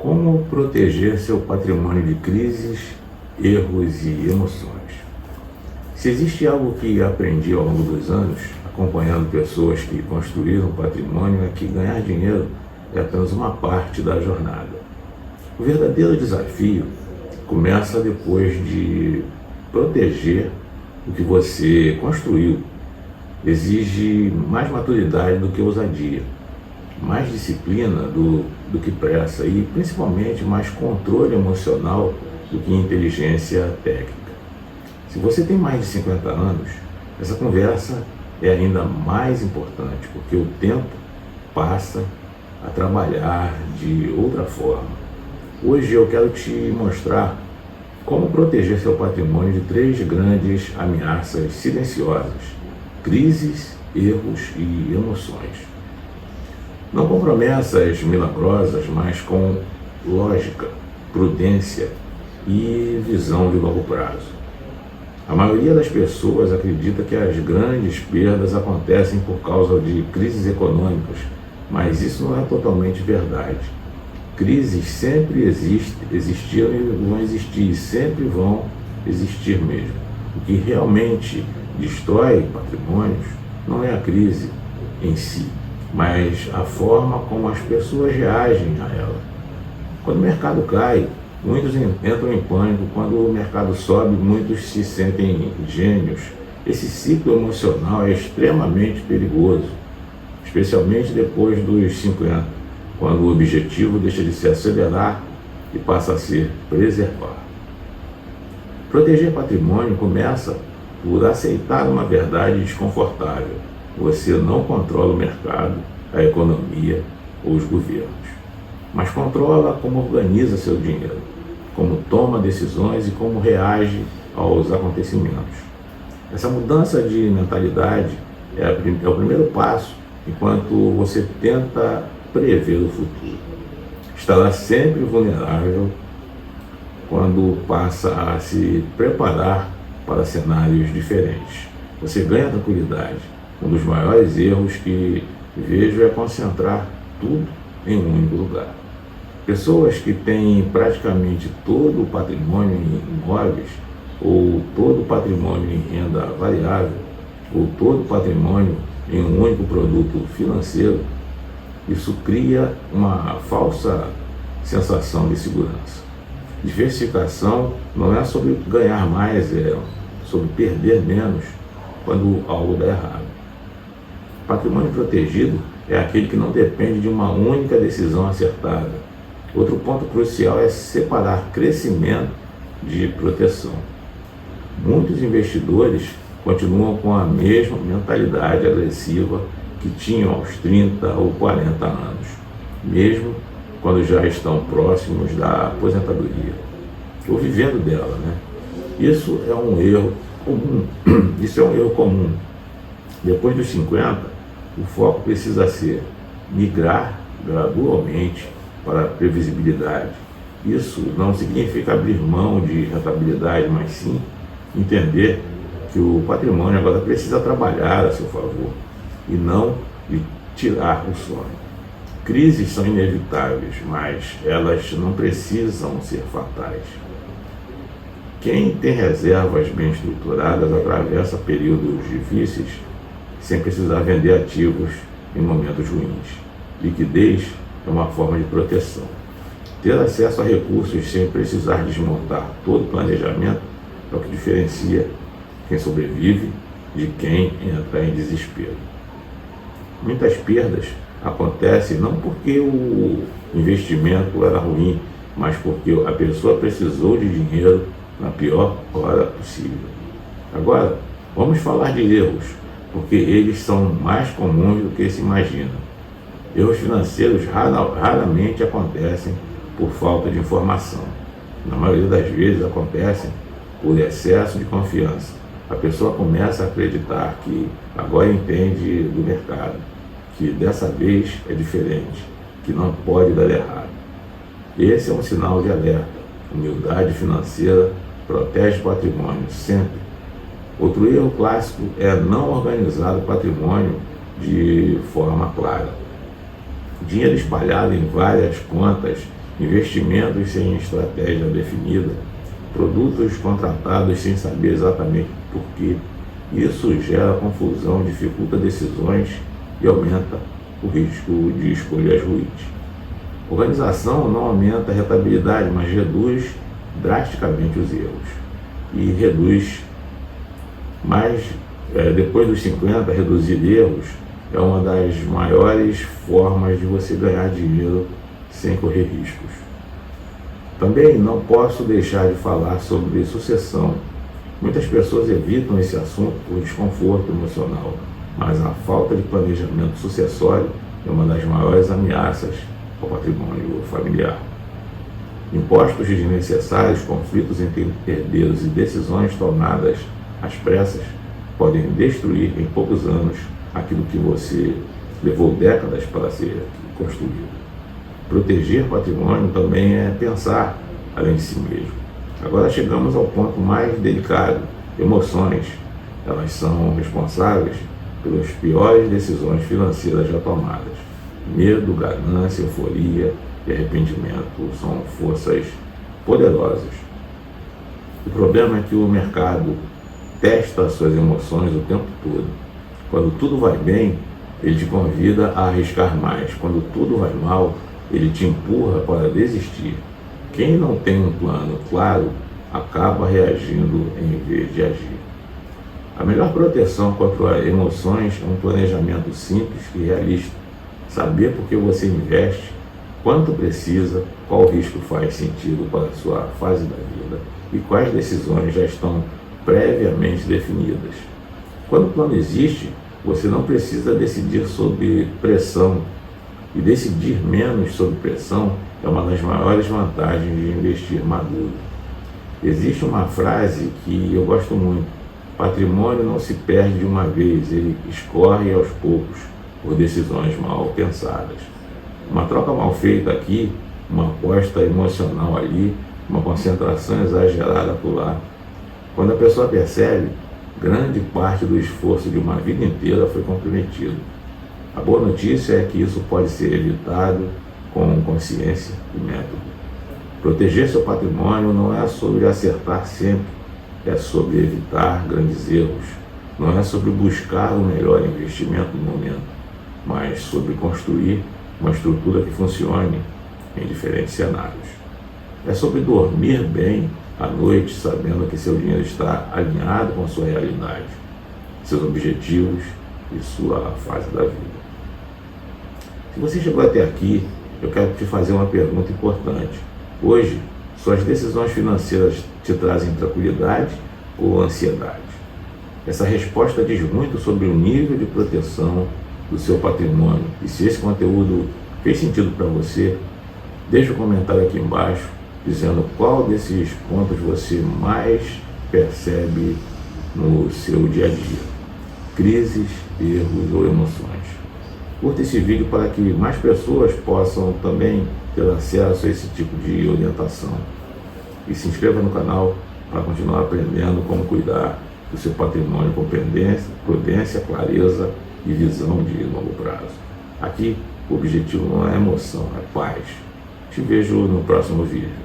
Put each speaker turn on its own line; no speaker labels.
Como proteger seu patrimônio de crises, erros e emoções? Se existe algo que aprendi ao longo dos anos, acompanhando pessoas que construíram patrimônio, é que ganhar dinheiro é apenas uma parte da jornada. O verdadeiro desafio começa depois de proteger o que você construiu. Exige mais maturidade do que ousadia, mais disciplina do que pressa e principalmente mais controle emocional do que inteligência técnica. Se você tem mais de 50 anos, essa conversa é ainda mais importante, porque o tempo passa a trabalhar de outra forma. Hoje eu quero te mostrar como proteger seu patrimônio de 3 grandes ameaças silenciosas: crises, erros e emoções. Não com promessas milagrosas, mas com lógica, prudência e visão de longo prazo. A maioria das pessoas acredita que as grandes perdas acontecem por causa de crises econômicas, mas isso não é totalmente verdade. Crises sempre existiram e vão existir, e sempre vão existir mesmo. O que realmente destrói patrimônios não é a crise em si, mas a forma como as pessoas reagem a ela. Quando o mercado cai, muitos entram em pânico. Quando o mercado sobe, muitos se sentem gênios. Esse ciclo emocional é extremamente perigoso, especialmente depois dos 50, quando o objetivo deixa de se acelerar e passa a ser preservar. Proteger patrimônio começa por aceitar uma verdade desconfortável. Você não controla o mercado, a economia ou os governos, mas controla como organiza seu dinheiro, como toma decisões e como reage aos acontecimentos. Essa mudança de mentalidade é o primeiro passo enquanto você tenta prever o futuro. Estará sempre vulnerável quando passa a se preparar para cenários diferentes. Você ganha tranquilidade. Um dos maiores erros que vejo é concentrar tudo em um único lugar. Pessoas que têm praticamente todo o patrimônio em imóveis, ou todo o patrimônio em renda variável, ou todo o patrimônio em um único produto financeiro, isso cria uma falsa sensação de segurança. Diversificação não é sobre ganhar mais, é sobre perder menos quando algo dá errado. Patrimônio protegido é aquele que não depende de uma única decisão acertada. Outro ponto crucial é separar crescimento de proteção. Muitos investidores continuam com a mesma mentalidade agressiva que tinham aos 30 ou 40 anos, mesmo quando já estão próximos da aposentadoria, ou vivendo dela, né? Isso é um erro comum. Depois dos 50, o foco precisa ser migrar gradualmente para a previsibilidade. Isso não significa abrir mão de rentabilidade, mas sim entender que o patrimônio agora precisa trabalhar a seu favor e não de tirar o sono. Crises são inevitáveis, mas elas não precisam ser fatais. Quem tem reservas bem estruturadas atravessa períodos difíceis sem precisar vender ativos em momentos ruins. Liquidez é uma forma de proteção. Ter acesso a recursos sem precisar desmontar todo o planejamento é o que diferencia quem sobrevive de quem entra em desespero. Muitas perdas acontecem não porque o investimento era ruim, mas porque a pessoa precisou de dinheiro na pior hora possível. Agora, vamos falar de erros, porque eles são mais comuns do que se imagina. Erros financeiros raramente acontecem por falta de informação. Na maioria das vezes acontecem por excesso de confiança. A pessoa começa a acreditar que agora entende do mercado, que dessa vez é diferente, que não pode dar errado. Esse é um sinal de alerta. Humildade financeira protege o patrimônio sempre. Outro erro clássico é não organizar o patrimônio de forma clara. Dinheiro espalhado em várias contas investimentos sem estratégia definida, produtos contratados sem saber exatamente por quê. Isso gera confusão, dificulta decisões e aumenta o risco de escolhas ruins. Organização não aumenta a rentabilidade, mas reduz drasticamente os erros. E reduz mais, depois dos 50, reduzir erros é uma das maiores formas de você ganhar dinheiro sem correr riscos. Também não posso deixar de falar sobre sucessão. Muitas pessoas evitam esse assunto por desconforto emocional, mas a falta de planejamento sucessório é uma das maiores ameaças ao patrimônio familiar. Impostos desnecessários, conflitos entre herdeiros e decisões tomadas às pressas podem destruir em poucos anos aquilo que você levou décadas para ser construído. Proteger patrimônio também é pensar além de si mesmo. Agora chegamos ao ponto mais delicado: emoções. Elas são responsáveis pelas piores decisões financeiras já tomadas. Medo, ganância, euforia e arrependimento são forças poderosas. O problema é que o mercado testa suas emoções o tempo todo. Quando tudo vai bem, ele te convida a arriscar mais. Quando tudo vai mal, ele te empurra para desistir. Quem não tem um plano claro acaba reagindo em vez de agir. A melhor proteção contra emoções é um planejamento simples e realista. Saber por que você investe, quanto precisa, qual risco faz sentido para a sua fase da vida e quais decisões já estão previamente definidas. Quando o plano existe, você não precisa decidir sob pressão. E decidir menos sob pressão é uma das maiores vantagens de investir maduro. Existe uma frase que eu gosto muito: patrimônio não se perde de uma vez, ele escorre aos poucos por decisões mal pensadas. Uma troca mal feita aqui, uma aposta emocional ali, uma concentração exagerada por lá. Quando a pessoa percebe, grande parte do esforço de uma vida inteira foi comprometido. A boa notícia é que isso pode ser evitado com consciência e método. Proteger seu patrimônio não é sobre acertar sempre, é sobre evitar grandes erros. Não é sobre buscar o melhor investimento no momento, mas sobre construir uma estrutura que funcione em diferentes cenários. É sobre dormir bem à noite, sabendo que seu dinheiro está alinhado com a sua realidade, seus objetivos e sua fase da vida. Se você chegou até aqui, eu quero te fazer uma pergunta importante. Hoje, suas decisões financeiras te trazem tranquilidade ou ansiedade? Essa resposta diz muito sobre o nível de proteção do seu patrimônio. E se esse conteúdo fez sentido para você, deixa um comentário aqui embaixo dizendo qual desses pontos você mais percebe no seu dia a dia: crises, erros ou emoções. Curta esse vídeo para que mais pessoas possam também ter acesso a esse tipo de orientação. E se inscreva no canal para continuar aprendendo como cuidar do seu patrimônio com prudência, clareza e visão de longo prazo. Aqui, o objetivo não é emoção, é paz. Te vejo no próximo vídeo.